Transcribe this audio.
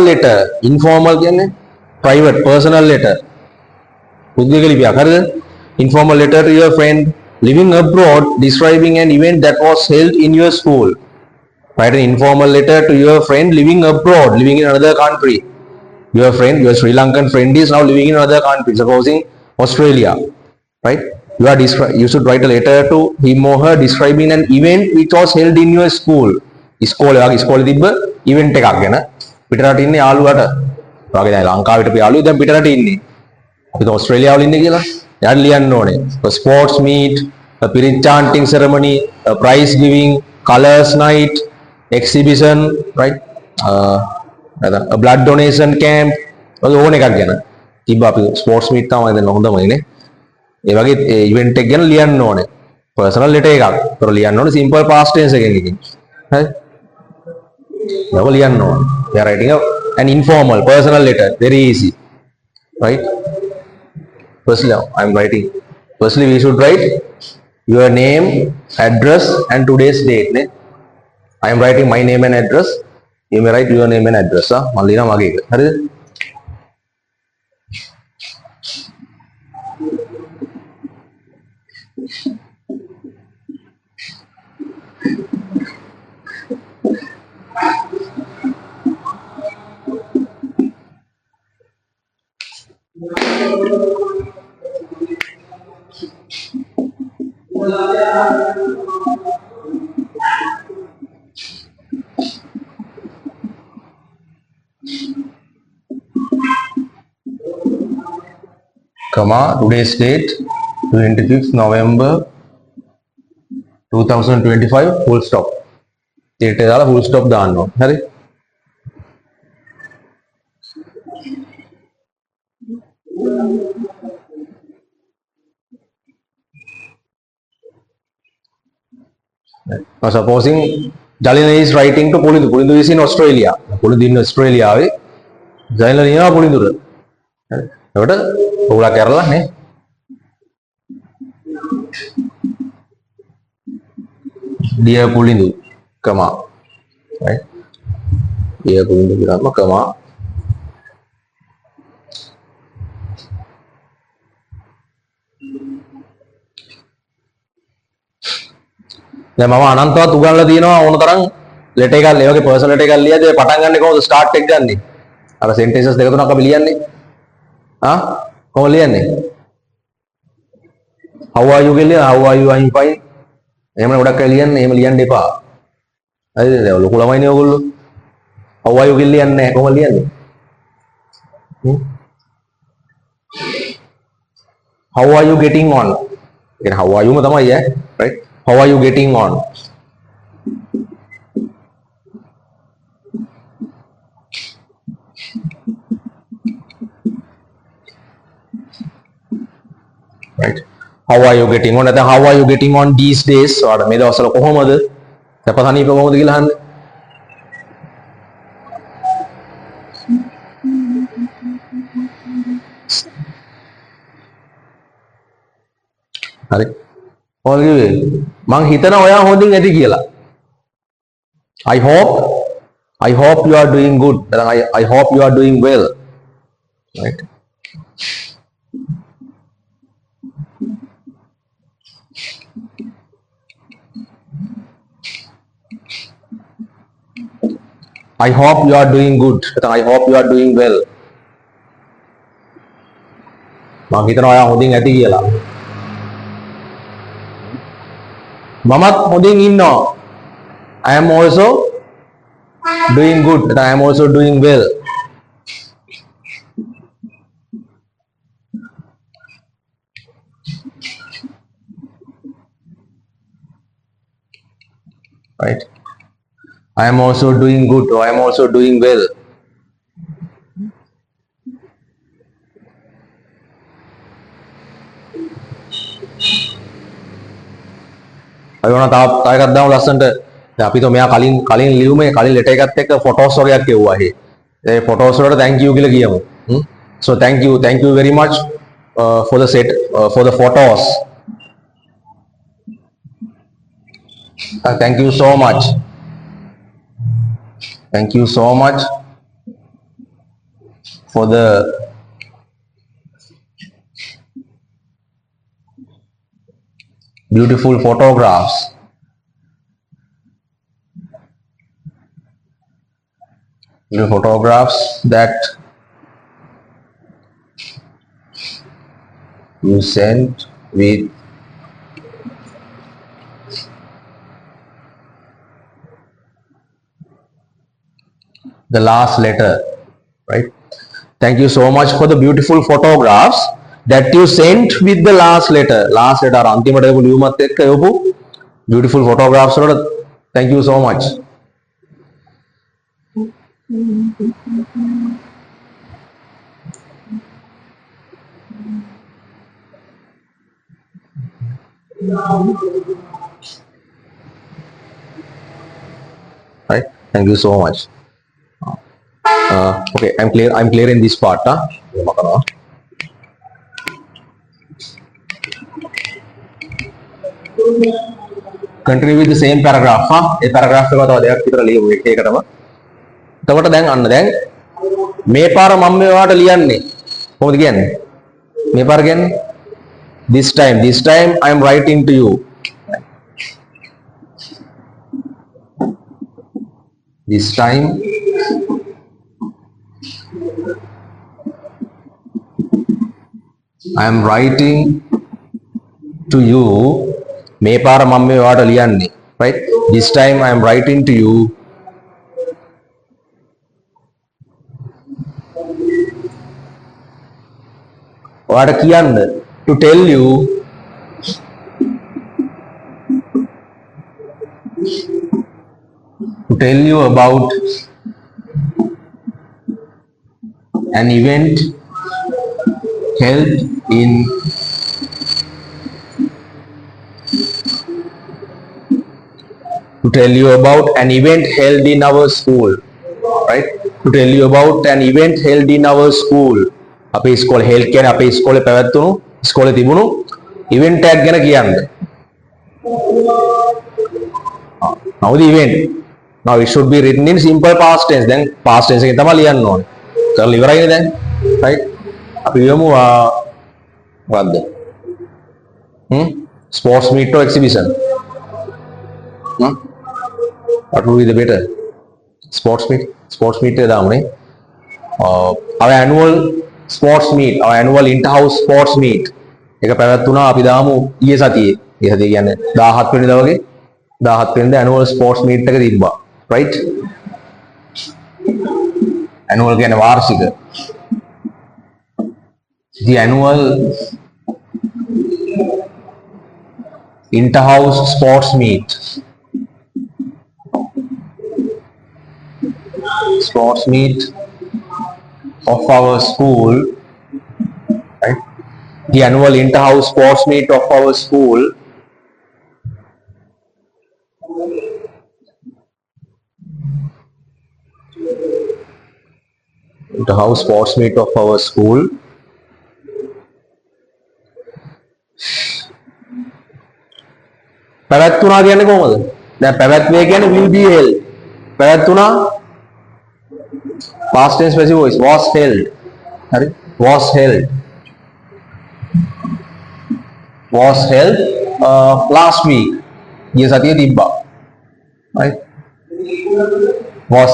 letter, informal කියන්නේ private personal letter. පුද්ගලික ලිපියක් හරිද? Informal letter to your friend living abroad describing an event that was held in your school. Write an informal letter to your friend living abroad, living in another country. Your friend, your Sri Lankan friend is now living in another country, supposing Australia, right? You should write a letter to him or her describing an event which was held in your school. ඉස්කෝලේ තිබ්බ event එකක් ගැන පිටරට ඉන්නේ යාළුවාට වගේ දැන් ලංකාවට අපි යාළුවෝ දැන් පිටරට ඉන්නේ අපි ඕස්ට්‍රේලියාවල ඉන්නේ කියලා එයාට ලියන්න ඕනේ sports meet, a spirit chanting ceremony, a prize giving, colors night, exhibition, right? A blood donation camp ඕන එකක් ගැන තිබ්බ අපි sports meet තමයි දැන් හොඳම ඉන්නේ ඒ වගේ event එක ගැන ලියන්න ඕනේ personal letter එකක්. ඒතර ලියන්න ඕනේ simple past tense එකකින් ඉතින් හරි we are writing an informal personal letter, very easy, right? Firstly we should write your name, address and today's date. I am writing my name and address, you may write your name and address. Malina mage hari today's date 25th November 2025 full stop date දාලා full stop දාන්න ඕන. හරි supposing Jalina is writing to Pulindu. Pulindu is in Australia. Pulindu in Australia ආවේ Jalina ලියනවා පුලින්දුට. එතකොට ඔගොල්ලෝ කරලා නේ Dear Pulindu, comma, right? Dear Pulindu, comma. දැන් මම අනන්තවත් උගන්ලා තියෙනවා ඕන තරම් ලෙටර් එකක් ඒ වගේ පර්සනල් ලෙටර් එකක් ලියද්දී පටන් ගන්න කොහොමද ස්ටාර්ට් එක ගන්නෙ අර සෙන්ටෙන්සස් දෙක තුනක් අපි ලියන්නේ කොහොමද ලියන්නේ how are you කියලා how are you I'm fine එහෙම ගොඩක් අය ලියන්නේ එහෙම ලියන්න එපා හරිද දැන් ලොකු ළමයිනේ ඔයගොල්ලෝ how are you කියලා ලියන්නේ නැහැ කොහොමද ලියන්නේ how are you getting on කියන්නේ how are you ම තමයි right how are you getting on right how are you getting on නැත්නම් how are you getting on these days ඔයාලා මේ දවස්වල කොහොමද සැපසනීප කොහොමද කියලා අහන්නේ හරි ඔයගේ මං හිතනවා ඔයා හොඳින් ඇති කියලා I hope you are doing good I hope you are doing well right I hope you are doing good I hope you are doing well මං හිතනවා ඔයා හොඳින් ඇති කියලා මමත් හොඳින් ඉන්නවා I am also doing good I am also doing well right I am also doing good or I am also doing well අයෝන තාප් එකක් දාමු ලස්සනට දැන් අපි તો මෙයා කලින් ලියුමේ කලින් ලෙටර් එකත් එක්ක ෆොටෝස් වගේක් එව්වා එහෙ ඒ ෆොටෝස් වලට thank you කියලා කියමු so thank you very much for the set for the photos thank you so much for the beautiful photographs. The photographs that you sent with the last letter, right? Thank you so much for the beautiful photographs that you sent with the last letter. Last letter අන්තිමට එපු ලියුමත් එක්ක එවපු beautiful photographs වලට thank you so much. Right? Thank you so much. Okay, I'm clear in this part. Continue with the same paragraph. A paragraph එක තව දෙකක් විතර ලියමු එකටම. එතකොට දැන් අන්න දැන් මේ පාර මම මේවට ලියන්නේ කොහොමද කියන්නේ? මේ පාර කියන්නේ this time I am writing to you. This time I am writing to you. මේ පාර මම මේවට ලියන්නේ, right? This time I am writing to you. ඔයාට කියන්න to tell you about an event held in our school, right? To tell you about an event held in our school. අපේ ඉස්කෝලේ හෙල්ඩ් කියන්නේ අපේ ඉස්කෝලේ පැවැත්වුණු ඉස්කෝලේ තිබුණු ඉවෙන්ට් එකක් ගැන කියන්න. Now the event. Now it should be written in simple past tense. දැන් past tense එකෙන් තමයි ලියන්න ඕනේ. කරලා ඉවරයිනේ දැන්. right? අපි යමු මොකද්ද? Sports meet or exhibition. What would be the better? Sports meet එක දාමුනේ. our annual sports meet, our annual inter-house sports meet එක පැවැත්වුණා අපි දාමු ඊයේ සතියේ. ඊයේ සතියේ කියන්නේ 17 වෙනිදා වගේ 17 වෙනිදා annual sports meet එක තිබ්බා, right? annual කියන්නේ වාර්ෂික. the annual inter-house sports meet of our school, right? The annual inter-house sports meet of our school පැවැත්වුණා කියන්නේ කොහොමද? දැන් පැවැත්වේ කියන්නේ will be held. පැවැත්වුණා past tense passive voice was held. හරි? was held last week. ඊයේ සතියේ තිබ්බා. right? was